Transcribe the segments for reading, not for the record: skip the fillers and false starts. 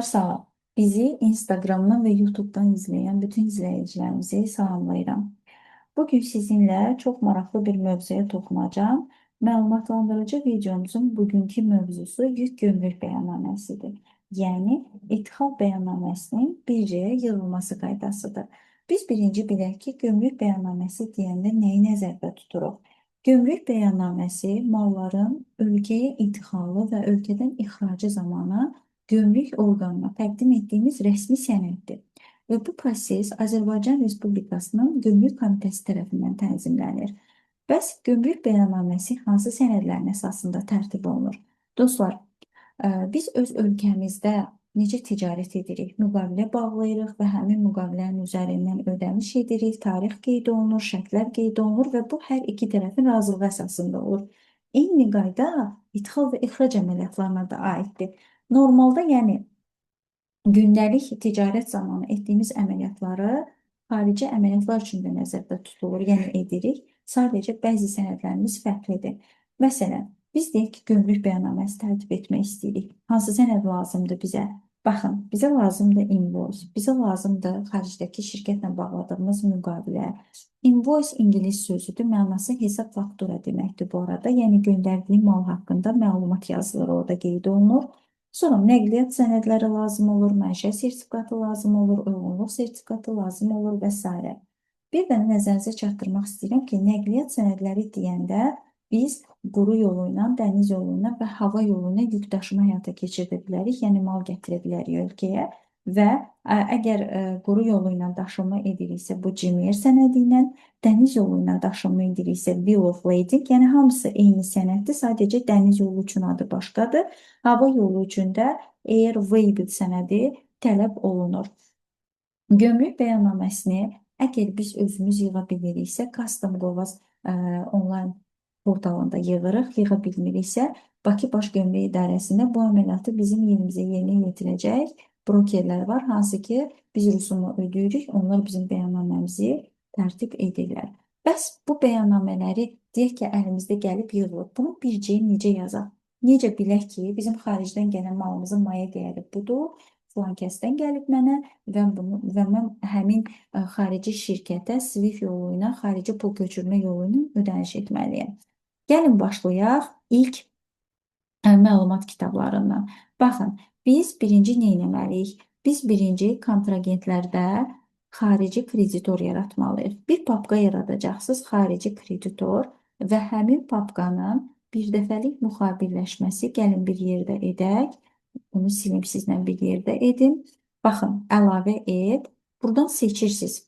Salam. Bizi Instagramdan və YouTubedan izləyən bütün izləyicilərimizi salamlayıram. Bugün sizinlə çox maraqlı bir mövzuya toxunacağam. Məlumatlandırıcı videomuzun bugünkü mövzusu yük gömrük bəyannaməsidir. Yəni, ithal bəyannaməsinin bircəyə yığılması qaydasıdır. Biz birinci bilək ki, gömrük bəyannaməsi deyəndə nəyi nəzərdə tuturuq? Gömrük bəyannaməsi malların ölkəyə idxalı və ölkədən ixracı zamanı gömrük orqanına təqdim etdiyimiz rəsmi sənəddir. Və bu proses Azərbaycan Respublikasının Gömrük Komitəsi tərəfindən tənzimlənir. Bəs gömrük bəyannaməsi hansı sənədlərin əsasında tərtib olunur? Dostlar, biz öz ölkəmizdə necə ticarət edirik? Müqavilə bağlayırıq və həmin müqavilənin üzərindən ödəniş edirik, tarix qeyd olunur, şərtlər qeyd olunur və bu hər iki tərəfin razılığı əsasında olur. Eyni qayda ithal və ixrac əməliyyatlarına da aiddir. Normalda, yəni gündəlik ticarət zamanı etdiyimiz əməliyyatları xarici əməliyyatlar üçün də nəzərdə tutulur, yəni edirik. Sadəcə bəzi sənədlərimiz fərqlidir. Məsələn, biz deyək ki, gömrük bəyannaməsi tərtib etmək istəyirik. Hansı sənəd lazımdır bizə? Baxın, bizə lazımdır invoice, bizə lazımdır xaricdəki şirkətlə bağladığımız müqavilə. Invoice ingilis sözüdür, mənası hesab faktura deməkdir bu arada. Yəni göndərdiyi mal haqqında məlumat yazılır, orada qeyd olunur. Sonra nəqliyyat sənədləri lazım olur, məişət sertifikatı lazım olur, uyğunluq sertifikatı lazım olur və s. Bir də nəzərinizə çatdırmaq istəyirəm ki, nəqliyyat sənədləri deyəndə biz quru yolu ilə, dəniz yolu ilə və hava yolu ilə yük daşıma həyata keçirdə bilərik, yəni mal gətirə bilərik ölkəyə və əgər quru yolu ilə daşıma ediriksə bu CMR sənədi ilə, dəniz yolu ilə daşıma ediriksə Bill of Lading, yəni hamısı eyni sənəddir, sadəcə dəniz yolu üçün adı başqadır. Hava yolu üçün də Air Waybill sənədi tələb olunur. Gömrük bəyannaməsini əgər biz özümüz yığa biliriksə, Custom Qovaz onlayn portalında yığırıq, yığa bilmiriksə, Bakı Baş Gömrük İdarəsində bu əməliyyatı bizim yerimizə yerinə yetirəcək brokerlər var, hansı ki, biz rüsumu ödəyirik, onlar bizim bəyannaməmizi tərtib edirlər. Bəs bu bəyannamələri deyək ki, əlimizdə gəlib yığılıb, bunu bircəyə necə yazaq? Necə bilək ki, bizim xaricdən gələn malımızın maya dəyəri budur, filan kəsdən gəlib mənə və mən həmin xarici şirkətə SWIFT yolu ilə, xarici pul köçürmə yolu ilə ödəniş etməliyəm. Gəlin başlayaq ilk məlumat kitablarından. Baxın, biz birinci nə etməliyik? Biz birinci kontragentlərdə xarici kreditor yaratmalıyıq. Bir papqa yaradacaqsınız, xarici kreditor və həmin papqanın bir dəfəlik müxabirləşməsi gəlin bir yerdə edək. Bunu silim sizlə bir yerdə edim. Baxın, əlavə et. Buradan seçirsiniz.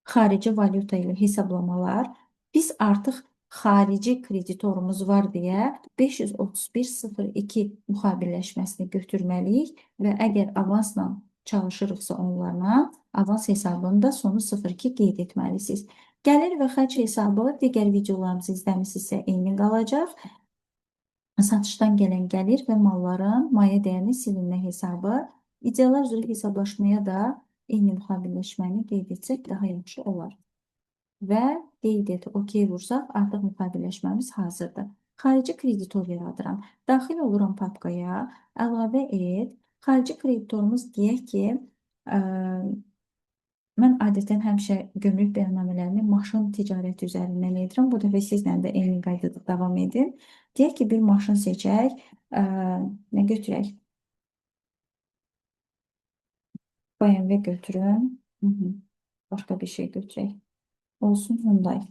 Xarici valyuta ilə hesablamalar. Biz artıq xarici kreditorumuz var deyə 531.02 müxabirləşməsini götürməliyik və əgər avansla çalışırıqsa onlarla, avans hesabında sonu 02 qeyd etməlisiniz. Gəlir və xərc hesabı digər videolarımızı izləmişsinizsə eyni qalacaq. Satışdan gələn gəlir və malların maya dəyərini silinmə hesabı, ideyalar üzrə hesablaşmaya da eyni müxabirləşməni qeyd etsək daha yaxşı olar. Və qeyd et, OK vursaq, artıq müxabirləşməmiz hazırdır. Xarici kreditor yaradıram. Daxil oluram papqaya, əlavə et. Xarici kreditorumuz deyək ki, mən adətən həmişə gömrük bəyannamələrini maşın ticarəti üzərindən edirəm. Bu dəfə sizlə də eyni qaydada davam edin. Deyək ki, bir maşın seçək. Nə götürək? BMW götürün. Başqa bir şey götürək. Olsun Hyundai.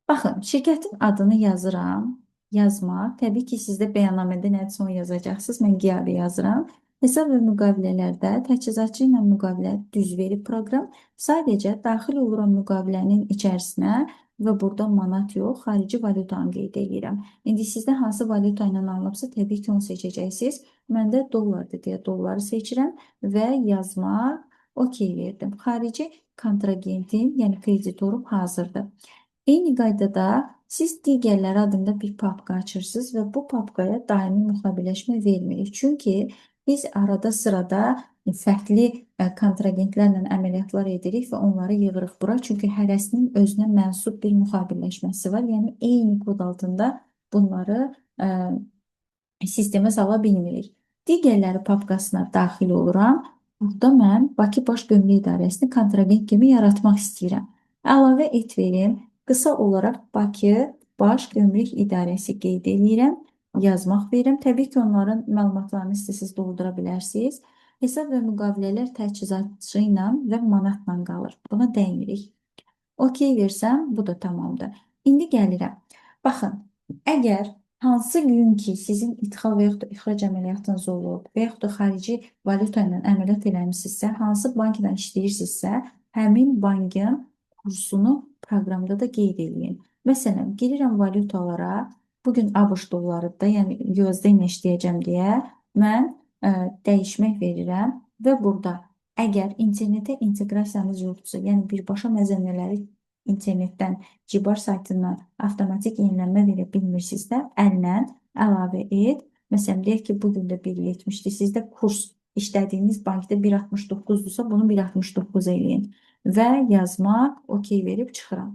Baxın, şirkətin adını yazıram. Yazmaq. Təbii ki, sizdə bəyannamədə nədir son yazacaqsınız. Mən qiyabi yazıram. Hesab və müqavilələrdə təchizatçı ilə müqavilə düz verib proqram. Sadəcə daxil oluram müqavilənin içərisinə və burada manat yox, xarici valyutanı qeyd edirəm. İndi sizdə hansı valyuta ilə alınıbsa, təbii ki, onu seçəcəksiniz. Məndə dollardır deyə dolları seçirəm və yazmaq, OK verdim. Xarici kontragentim, yəni kreditorum hazırdır. Eyni qaydada siz digərləri adında bir papqa açırsınız və bu papqaya daimi müxabirləşmə vermirik. Çünki Biz arada sırada fərqli kontragentlərlə əməliyyatlar edirik və onları yığırıq bura. Çünki hərəsinin özünə mənsub bir müxabirləşməsi var. Yəni eyni kod altında bunları sistemə sala bilmirik. Digərləri papkasına daxil oluram. Burada mən Bakı Baş Gömrük İdarəsini kontragent kimi yaratmaq istəyirəm. Əlavə et verim. Qısa olaraq Bakı Baş Gömrük İdarəsi qeyd edirəm. Yazmaq verirəm. Təbii ki, onların məlumatlarını istəsiniz doldura bilərsiniz. Hesab və müqavilələr təchizatçı ilə və manatla qalır. Buna dəymirik. OK versəm, bu da tamamdır. İndi gəlirəm. Baxın, əgər hansı gün ki sizin idxal və yaxud da ixrac əməliyyatınız olub və yaxud da xarici valyuta ilə əməliyyat eləmisinizsə, hansı bankla işləyirsinizsə, həmin bankın kursunu proqramda da qeyd edin. Məsələn, girirəm valyutalara, bugün ABŞ dollarıdır, yəni USD ilə işləyəcəm deyə mən dəyişmək verirəm və burada əgər internetə inteqrasiyanız yoxdursa, yəni birbaşa məzənnələri internetdən Cibar saytından avtomatik yenilənmə verə bilmirsinizsə, əllə əlavə et. Məsələn, deyək ki, bugün də 1.70-dir. Sizdə kurs işlədiyiniz bankda 1.69-dursa, bunu 1.69 eləyin. Və yazmaq, OK verib çıxıram.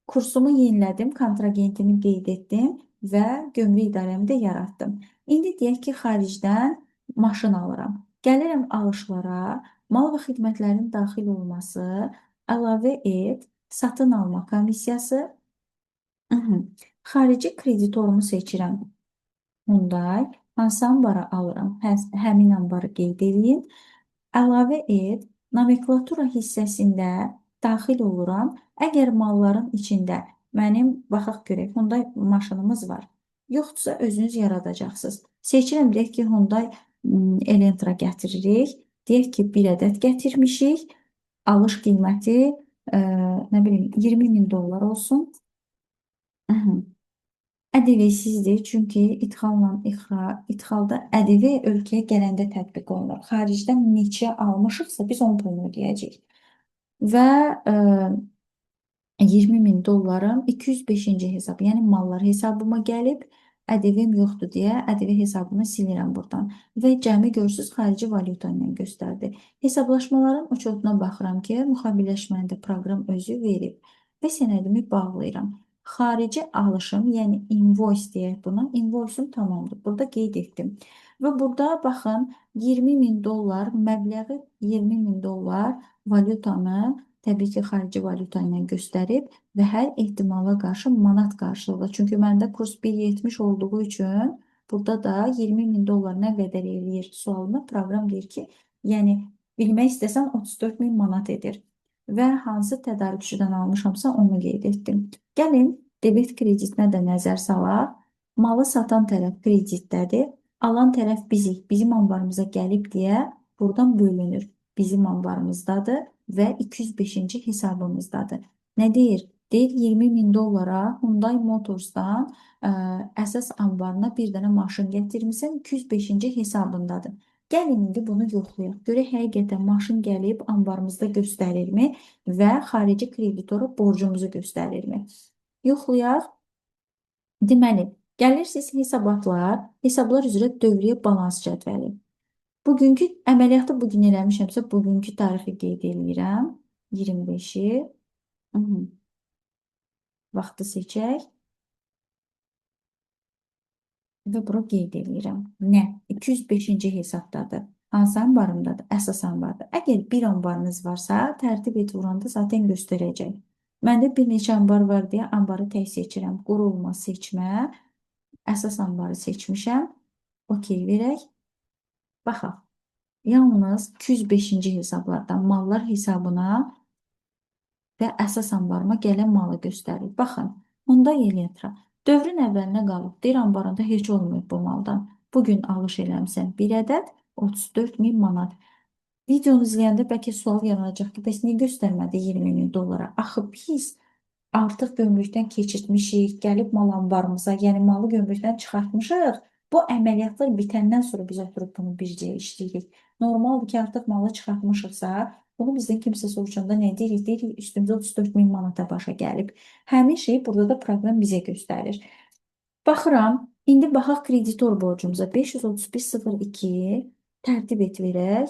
Kursumu yenilədim, kontragentimi qeyd etdim və gömrük idarəmi də yaratdım. İndi deyək ki, xaricdən maşın alıram. Gəlirəm alışlara, mal və xidmətlərin daxil olması, əlavə et, satın alma komissiyası, xarici kreditorumu seçirəm. Hyundai, hansı ambara alıram, həmin ambarı qeyd edin. Əlavə et, nomenklatura hissəsində daxil oluram. Əgər malların içində mənim, baxaq görək, Hyundai maşınımız var. Yoxdursa, özünüz yaradacaqsınız. Seçirəm, deyək ki, Hyundai Elantra gətiririk. Deyək ki, bir ədəd gətirmişik. Alış qiyməti, nə bilim, 20.000 dollar olsun. ƏDV sizdir, çünki ixalda ƏDV ölkəyə gələndə tətbiq olunur. Xaricdən neçə almışıqsa, biz onun pulunu ödəyəcəyik. Və 20.000 dollarım 205-ci hesab, yəni mallar hesabıma gəlib, ƏDV-m yoxdur deyə ƏDV hesabını silirəm buradan. Və cəmi görürsünüz, xarici valyuta ilə göstərdi. Hesablaşmaların uçotuna baxıram ki, müxabirləşməni də proqram özü verib və sənədimi bağlayıram. Xarici alışım, yəni invoice deyək buna, invoice'um tamamdır. Burada qeyd etdim. Və burada baxın, 20.000 dollar, məbləği 20.000 dollar valyutanı təbii ki, xarici valyuta ilə göstərib və hər ehtimala qarşı manat qarşılığı. Çünki məndə kurs 1.70 olduğu üçün burada da 20.000 dollar nə qədər eləyir sualına proqram deyir ki, yəni bilmək istəsən 34.000 manat edir. Və hansı tədarükçüdən almışamsa onu qeyd etdim. Gəlin, debet kreditinə də nəzər salaq. Malı satan tərəf kreditdədir. Alan tərəf bizik, bizim ambarımıza gəlib deyə buradan bölünür. Bizim ambarımızdadır və 205-ci hesabımızdadır. Nə deyir? Deyir 20.000 dollara Hyundai Motors'dan əsas ambarına bir dənə maşın gətirmişsən, 205-ci hesabındadır. Gəlin indi bunu yoxlayaq. Görək həqiqətən maşın gəlib ambarımızda göstərirmi və xarici kreditora borcumuzu göstərirmi? Yoxlayaq. Deməli, gəlirsiniz hesablar üzrə dövriyyə balans cədvəli. Bugünkü əməliyyatı bugün eləmişəmsə, bugünkü tarixi qeyd edirəm. 25-i. Vaxtı seçək. Və bura qeyd edirəm. Nə? 205-ci hesabdadır. Hansı ambarımdadır? Əsas ambardır. Əgər bir ambarınız varsa, tərtib et vuranda zaten göstərəcək. Məndə bir neçə ambar var deyə ambarı tək seçirəm. Qurulma seçmə. Əsas ambarı seçmişəm. OK verək. Baxaq. Yalnız 205-ci hesablardan mallar hesabına və əsas ambarıma gələn malı göstərir. Baxın, Hyundai Elantra dövrün əvvəlinə qalıb. Deyir, ambarında heç olmayıb bu maldan. Bugün alış eləmsən bir ədəd 34.000 manat. Videonu izləyəndə bəlkə sual yaranacaq ki, bəs niyə göstərmədi 20.000 dollara? Axı biz artıq gömrükdən keçirtmişik, gəlib mal ambarımıza, yəni malı gömrükdən çıxartmışıq. Bu əməliyyatlar bitəndən sonra biz oturub bunu bircə işləyirik. Normaldır ki, artıq malı çıxartmışıqsa, bunu bizdən kimsə soruşanda nə deyirik? Deyirik, üstümüzə 34.000 manata başa gəlib. Həmin şeyi burada da proqram bizə göstərir. Baxıram, İndi baxaq kreditor borcumuza 531.02 tərtib et verək.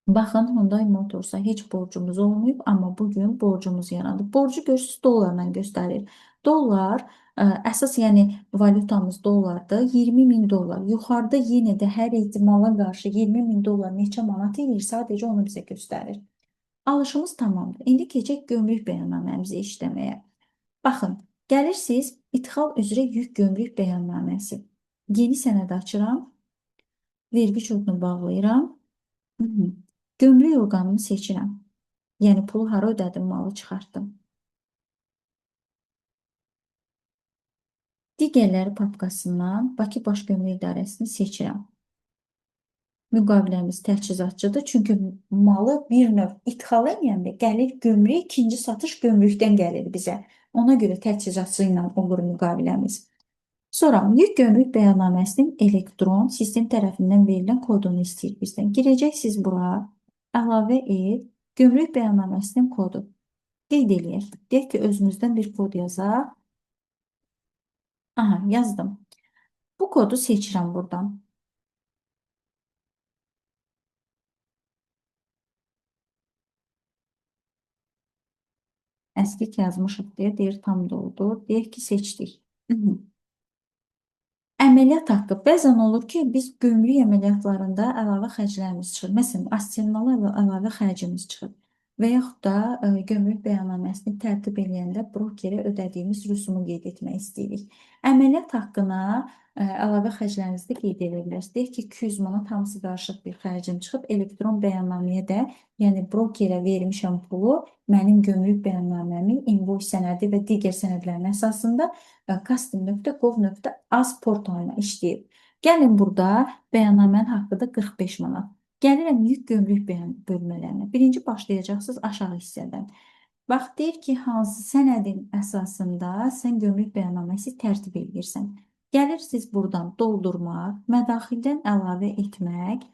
Baxın, Hyundai Motorsa heç borcumuz olmayıb, amma bugün borcumuz yarandı. Borcu görürsünüz, dollarla göstərir. Dollar, əsas yəni valyutamız dollardır. 20 min dollar. Yuxarıda yenə də hər ehtimala qarşı 20 min dollar neçə manat edir, sadəcə onu bizə göstərir. Alışımız tamamdır. İndi keçək gömrük bəyannaməmizi işləməyə. Baxın, gəlirsiniz ithal üzrə yük gömrük bəyannaməsi. Yeni sənəd açıram. Vergi kodunu bağlayıram. Gömrük orqanını seçirəm. Yəni pulu hara ödədim, malı çıxartdım. Digərləri papkasından Bakı Baş Gömrük İdarəsini seçirəm. Müqaviləmiz təchizatçıdır. Çünki malı bir növ ithal edəndə gəlir gömrük, ikinci satış gömrükdən gəlir bizə. Ona görə təchizatçı ilə olur müqaviləmiz. Sonra yük gömrük bəyannaməsinin elektron sistem tərəfindən verilən kodunu istəyir bizdən. Girəcəksiniz bura, əlavə et, gömrük bəyannaməsinin kodu. Qeyd eləyək. Deyək ki, özümüzdən bir kod yazaq. Aha, yazdım. Bu kodu seçirəm buradan. Əskik yazmışıq deyə deyir tam doldu. Deyək ki, seçdik. Əməliyyat haqqı. Bəzən olur ki, biz gömrük əməliyyatlarında əlavə xərclərimiz çıxır. Məsələn, assignala əlavə xərcimiz çıxır. Və yaxud da gömrük bəyannaməsini tərtib edəndə brokerə ödədiyimiz rüsumu qeyd etmək istəyirik. Əməliyyat haqqına əlavə xərclərinizi də qeyd edə bilərsiniz. Deyək ki, 200 manat hamısı qarışıq bir xərcim çıxıb, elektron bəyannaməyə də, yəni brokerə vermişəm pulu, mənim gömrük bəyannaməmi, invoice sənədi və digər sənədlərin əsasında custom.gov.az portalına işləyib. Gəlin burada bəyannamənin haqqı da 45 manat. Gəlirəm yük gömrük bölmələrinə. Birinci başlayacaqsınız aşağı hissədən. Bax, deyir ki, hansı sənədin əsasında sən gömrük bəyannaməsi tərtib edirsən. Gəlirsiniz buradan doldurmaq, mədaxildən əlavə etmək,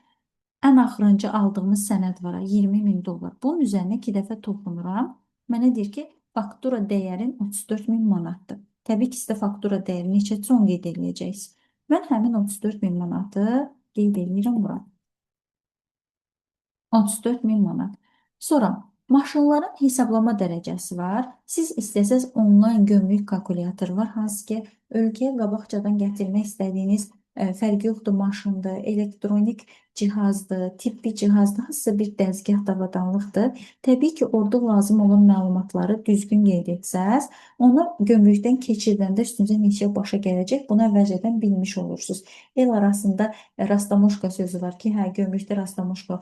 ən axırıncı aldığımız sənəd var, 20 min dollar. Bunun üzərinə 2 dəfə toxunuram. Mənə deyir ki, faktura dəyərin 34 min manatdır. Təbii ki, sizdə faktura dəyəri neçədir, onu qeyd edəcəksiniz. Mən həmin 34 min manatı qeyd edirəm bura. 34 min manat. Sonra maşınların hesablama dərəcəsi var. Siz istəsəz onlayn gömrük kalkulyator var, hansı ki, ölkəyə qabaqcadan gətirmək istədiyiniz fərqi yoxdur, maşındır, elektronik cihazdır, tibbi cihazdır, hansısa bir dəzgah avadanlıqdır. Təbii ki, orada lazım olan məlumatları düzgün qeyd etsəz, onu gömrükdən keçirdəndə üstünüzə neçə başa gələcək, bunu əvvəlcədən bilmiş olursunuz. El arasında rastamoşka sözü var ki, hə, gömrükdə rastamoşka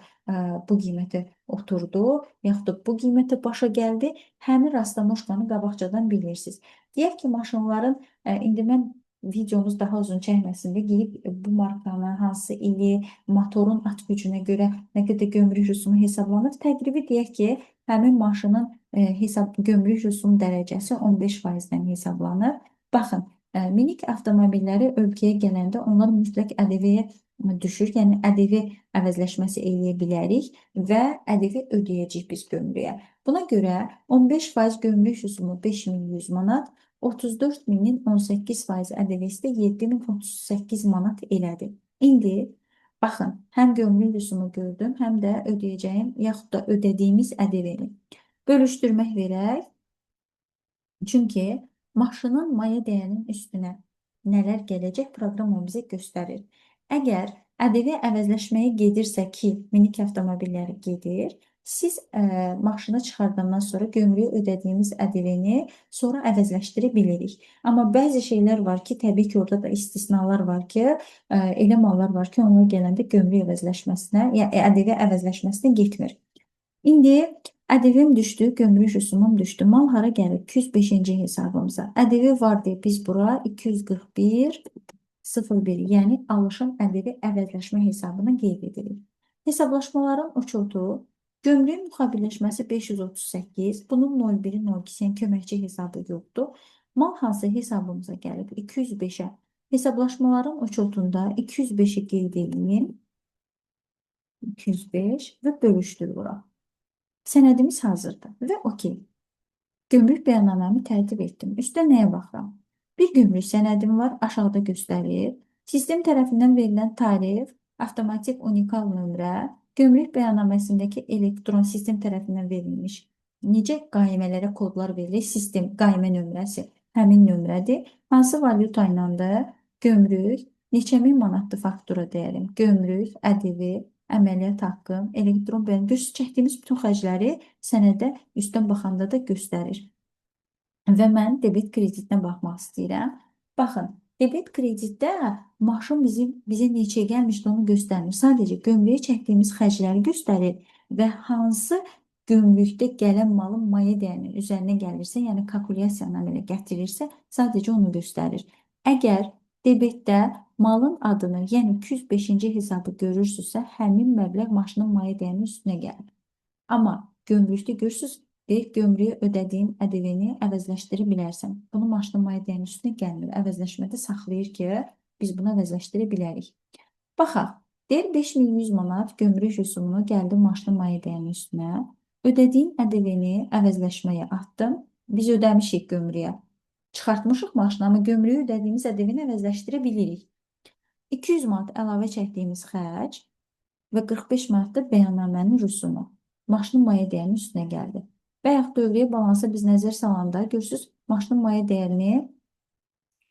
bu qiymətə oturdu, yaxud da bu qiymətə başa gəldi, həmin rastamoşkanı qabaqcadan bilirsiniz. Deyək ki, maşınların, indi mən videomuz daha uzun çəkməsin deyə geyib bu markanı, hansı ili, motorun at gücünə görə nə qədər gömrük rüsumu hesablanır. Təqribi deyək ki, həmin maşının gömrük rüsum dərəcəsi 15%-dən hesablanır. Baxın, minik avtomobilləri ölkəyə gələndə onlar mütləq ƏDV-yə düşür, yəni ƏDV əvəzləşməsi eləyə bilərik və ƏDV ödəyəcəyik biz gömrüyə. Buna görə 15% gömrük rüsumu 5100 manat, 34 minin 18% ƏDV-si də 7038 manat elədi. İndi baxın, həm gömrük rüsumu gördüm, həm də ödəyəcəyim, yaxud da ödədiyimiz ƏDV-ni bölüşdürmək verək. Çünki maşının maya dəyərinin üstünə nələr gələcək proqram onu bizə göstərir. Əgər ƏDV əvəzləşməyə gedirsə ki, minik avtomobilləri gedir, siz maşını çıxardandan sonra gömrüyə ödədiyimiz ƏDV-ni sonra əvəzləşdirə bilirik. Amma bəzi şeylər var ki, təbii ki, orada da istisnalar var ki, elə mallar var ki, onlar gələndə gömrük əvəzləşməsinə, yəni ƏDV əvəzləşməsinə getmir. İndi ƏDV-m düşdü, gömrük rüsumum düşdü. Mal hara gəlir? 205-ci hesabımıza. ƏDV var deyə biz bura 241.01, yəni alışın ƏDV əvəzləşmə hesabını qeyd edirik. Hesablaşmaların uçotu, gömrük müxabirləşməsi 538, bunun 01-i 02-sən köməkçi hesabı yoxdur. Mal hansı hesabımıza gəlib? 205-ə. Hesablaşmaların uçotunda 205-i qeyd edeyim. 205 və bölüşdür bura. Sənədimiz hazırdır və okey. Gömrük bəyannaməmi tərtib etdim. Üstə nəyə baxıram? Bir gömrük sənədim var, aşağıda göstərir. Sistem tərəfindən verilən tarif, avtomatik unikal nömrə, gömrük bəyannaməsindəki elektron sistem tərəfindən verilmiş. Necə qaimələrə kodlar verilir? Sistem qaimə nömrəsi həmin nömrədir. Hansı valyuta ilədir? Gömrük, neçə min manatlı faktura deyəlim. Gömrük, ƏDV, əməliyyat haqqı, elektron bəyan. Çəkdiyimiz bütün xərcləri sənədə üstdən baxanda da göstərir. Və mən debit kreditinə baxmaq istəyirəm. Baxın, debit kreditdə maşın bizə neçə gəlmişdi onu göstərmir. Sadəcə gömrüyə çəkdiyimiz xərcləri göstərir və hansı gömrükdə gələn malın maya dəyərinin üzərinə gəlirsə, yəni kalkulyasiyanı əmələ gətirirsə, sadəcə onu göstərir. Əgər debetdə malın adını, yəni 205-ci hesabı görürsünüzsə, həmin məbləğ maşının maya dəyərinin üstünə gəlir. Amma gömrükdə görürsünüz, deyir, gömrüyə ödədiyin ƏDV-ni əvəzləşdirə bilərsən. Bunu maşının maya dəyərinin üstünə gəlmir. Əvəzləşmədə saxlayır ki, biz bunu əvəzləşdirə bilərik. Baxaq, deyir 5100 manat gömrük rüsumunu gəldi maşının maya dəyərinin üstünə. Ödədiyim ƏDV-ni əvəzləşməyə atdım. Biz ödəmişik gömrüyə. Çıxartmışıq maşını, amma gömrüyə ödədiyimiz ƏDV-ni əvəzləşdirə bilirik. 200 manat əlavə çəkdiyimiz xərc və 45 manat da bəyannamənin rüsumu. Maşının maya dəyərinin üstünə gəldi. Və yaxud dövriyyə balansa biz nəzər salanda görürsünüz, maşının maya dəyərini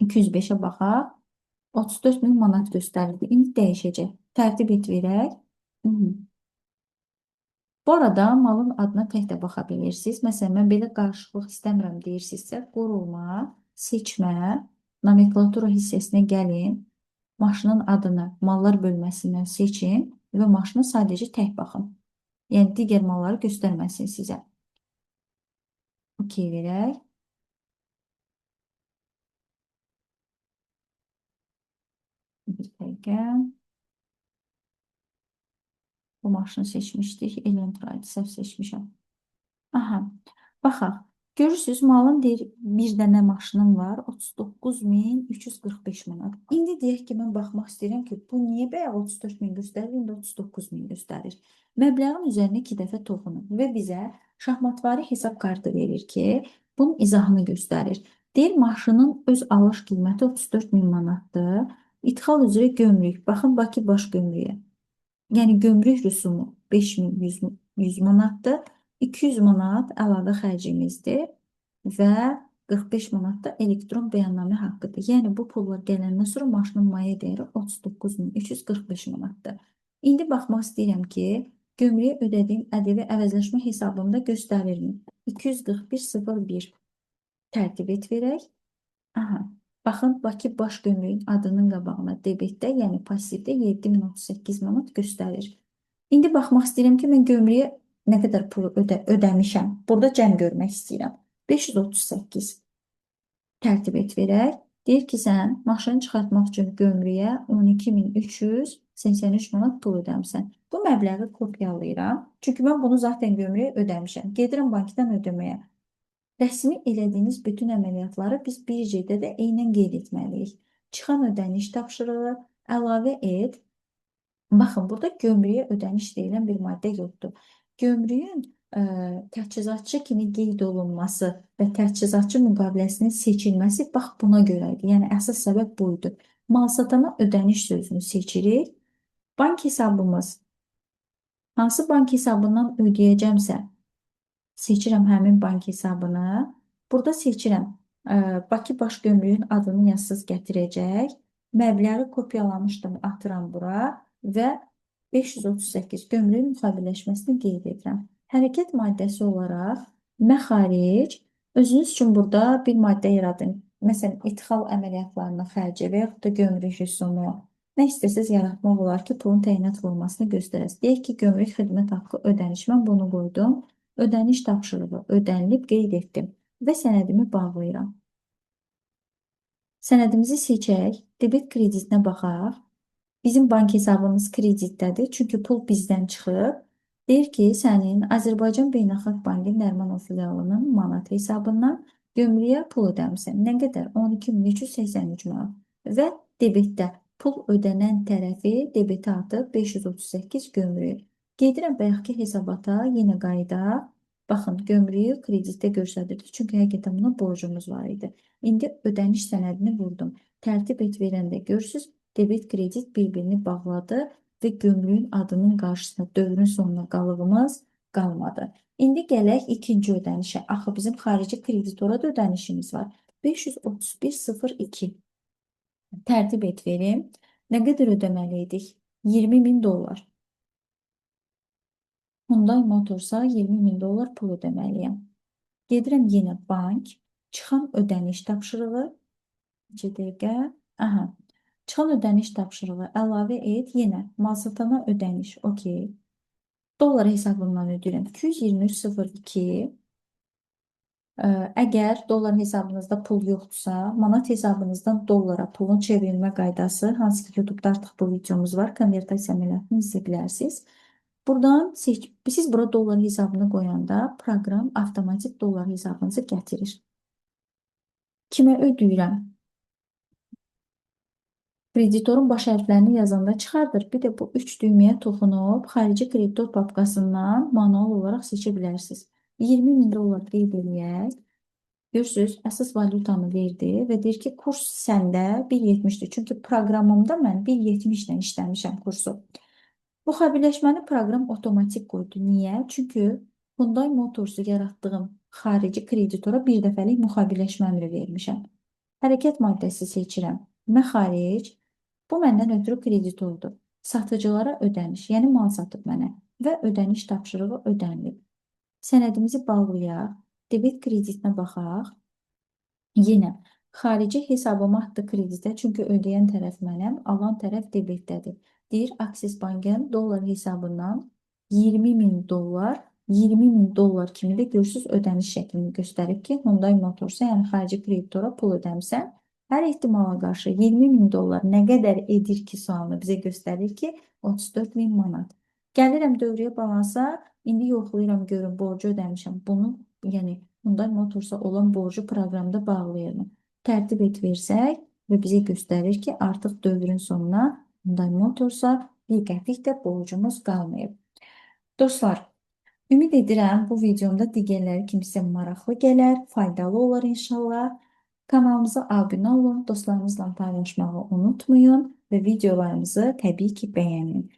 205-ə baxaq, 34 min manat göstərildi. İndi dəyişəcək. Tərtib et verək. Bu arada malın adına tək də baxa bilirsiniz. Məsələn, mən belə qarışıqlıq istəmirəm deyirsinizsə, qurulma, seçmə, nomenklatura hissəsinə gəlin, maşının adını mallar bölməsindən seçin və maşını sadəcə tək baxın. Yəni, digər malları göstərməsin sizə. OK verək. Bir dəqiqə. Bu maşını seçmişdik. Elentraydı, səhv seçmişəm. Aha, baxaq. Görürsünüz, malın deyir, bir dənə maşınım var, 39.345 manat. İndi deyək ki, mən baxmaq istəyirəm ki, bu niyə bəyək 34 min göstərir, indi 39 min göstərir. Məbləğin üzərinə 2 dəfə toxunur və bizə şahmatvari hesab kartı verir ki, bunun izahını göstərir. Deyir, maşının öz alış qiyməti 34 min manatdır. İdxal üzrə gömrük, baxın, Bakı baş gömrüyə. Yəni, gömrük rüsumu 5100 manatdır. 200 manat əlavə xərcimizdir və 45 manat da elektron bəyannamə haqqıdır. Yəni, bu pullar gələndən sonra maşının maya dəyəri 39.345 manatdır. İndi baxmaq istəyirəm ki, gömrüyə ödədiyim ƏDV əvəzləşmə hesabımda göstərirmi? 241.01 tərtib et verək. Aha. Baxın, Bakı baş gömrüyün adının qabağına debetdə, yəni passivdə 7038 manat göstərir. İndi baxmaq istəyirəm ki, mən gömrüyə nə qədər pulu ödəmişəm. Burada cəm görmək istəyirəm. 538 tərtib et verək. Deyir ki, sən maşını çıxartmaq üçün gömrüyə 12.383 manat pul ödəmsən. Bu məbləği kopyalayıram. Çünki mən bunu zaten gömrüyə ödəmişəm. Gedirəm bankdan ödəməyə. Rəsmi elədiyiniz bütün əməliyyatları biz bircədə də eynən qeyd etməliyik. Çıxan ödəniş tapşırığı, əlavə et. Baxın, burada gömrüyə ödəniş deyilən bir maddə yoxdur. Gömrüyün təchizatçı kimi qeyd olunması və təchizatçı müqaviləsinin seçilməsi bax buna görədir. Yəni, əsas səbəb buydu. Malsatana ödəniş sözünü seçirik. Bank hesabımız, hansı bank hesabından ödəyəcəmsə, seçirəm həmin bank hesabını. Burada seçirəm Bakı baş gömrüyün adını yazsız gətirəcək. Məbləği kopyalamışdım, atıram bura və 538 gömrük müqaviləşməsini qeyd edirəm. Hərəkət maddəsi olaraq məxaric, özünüz üçün burada bir maddə yaradın. Məsələn, idxal əməliyyatlarının xərci və yaxud da gömrük rüsumu. Nə istəsəz yaratmaq olar ki, pulun təyinat olmasını göstərəsiz. Deyək ki, gömrük xidmət haqqı ödəniş. Mən bunu qoydum. Ödəniş tapşırığı ödənilib qeyd etdim və sənədimi bağlayıram. Sənədimizi seçək, debit kreditinə baxaq. Bizim bank hesabımız kreditdədir, çünki pul bizdən çıxıb. Deyir ki, sənin Azərbaycan Beynəlxalq Bankı Nərmanov filialının manat hesabından gömrüyə pul ödəmsən. Nə qədər? 12.383 manat. Və debitdə pul ödənən tərəfi debitə atıb 538 gömrüyü. Gedirəm bayaqki hesabata, yenə qayıda. Baxın, gömrüyü kreditdə göstərirdi, çünki həqiqətən buna borcumuz var idi. İndi ödəniş sənədini vurdum. Tərtib et verəndə görürsüz, debit kredit bir-birini bağladı və gömrüyün adının qarşısında dövrün sonuna qalığımız qalmadı. İndi gələk ikinci ödənişə. Axı bizim xarici kreditora da ödənişimiz var. 531.02 tərtib et verim. Nə qədər ödəməli idik? 20.000 dollar. Hyundai Motorsa 20.000 dollar pul ödəməliyəm. Gedirəm yenə bank, çıxan ödəniş tapşırığı, 2 dəqiqə, aha, çıxan ödəniş tapşırığı əlavə et, yenə malsatana ödəniş, okey. Dollar hesabından ödəyirəm 223.02. Əgər dollar hesabınızda pul yoxdursa, manat hesabınızdan dollara pulun çevrilmə qaydası, hansı ki YouTube'da artıq bu videomuz var, konvertasiya əməliyyatını izləyə bilərsiniz. Buradan siz bura dollar hesabını qoyanda proqram avtomatik dollar hesabınızı gətirir. Kimə ödəyirəm? Kreditorun baş hərflərini yazanda çıxardır. Bir də bu 3 düyməyə toxunub xarici kreditor papkasından manual olaraq seçə bilərsiniz. 20.000 dollar qeyd eləyək. Görürsünüz, əsas valyutanı verdi və deyir ki, kurs səndə 1.70-dir. Çünki proqramımda mən 1.70 ilə işləmişəm kursu. Müxavirləşməni proqram otomatik qoydu. Niyə? Çünki Hyundai Motorsu yaratdığım xarici kreditora bir dəfəlik müxavirləşmə əmri vermişəm. Hərəkət maddəsi seçirəm. Məxaric. Bu məndən ötürü kreditordur. Satıcılara ödəniş, yəni mal satıb mənə və ödəniş tapşırığı ödənilib. Sənədimizi bağlayaq. Debit kreditinə baxaq. Yenə xarici hesabıma atdı kreditə, çünki ödəyən tərəf mənəm, alan tərəf debitdədir. Deyir, Aksis Bankın dollar hesabından 20.000 dollar, 20.000 dollar kimi də görürsüz ödəniş şəklini göstərib ki, Hyundai Motorsa, yəni xarici kreditora pul ödəmsən, hər ehtimala qarşı 20.000 dollar nə qədər edir ki, sualını bizə göstərir ki, 34.000 manat. Gəlirəm dövriyyə balansa, indi yoxlayıram görün, borcu ödəmişəm. Bunu, yəni Hyundai Motorsa olan borcu proqramda bağlayırım. Tərtib et versək və bizə göstərir ki, artıq dövrün sonuna Hyundai Motorsa bir qəpik də borcumuz qalmayıb. Dostlar, ümid edirəm bu videomda digərləri kimsə maraqlı gələr, faydalı olar inşallah. Kanalımıza abunə olun, dostlarınızla paylaşmağı unutmayın və videolarımızı təbii ki bəyənin.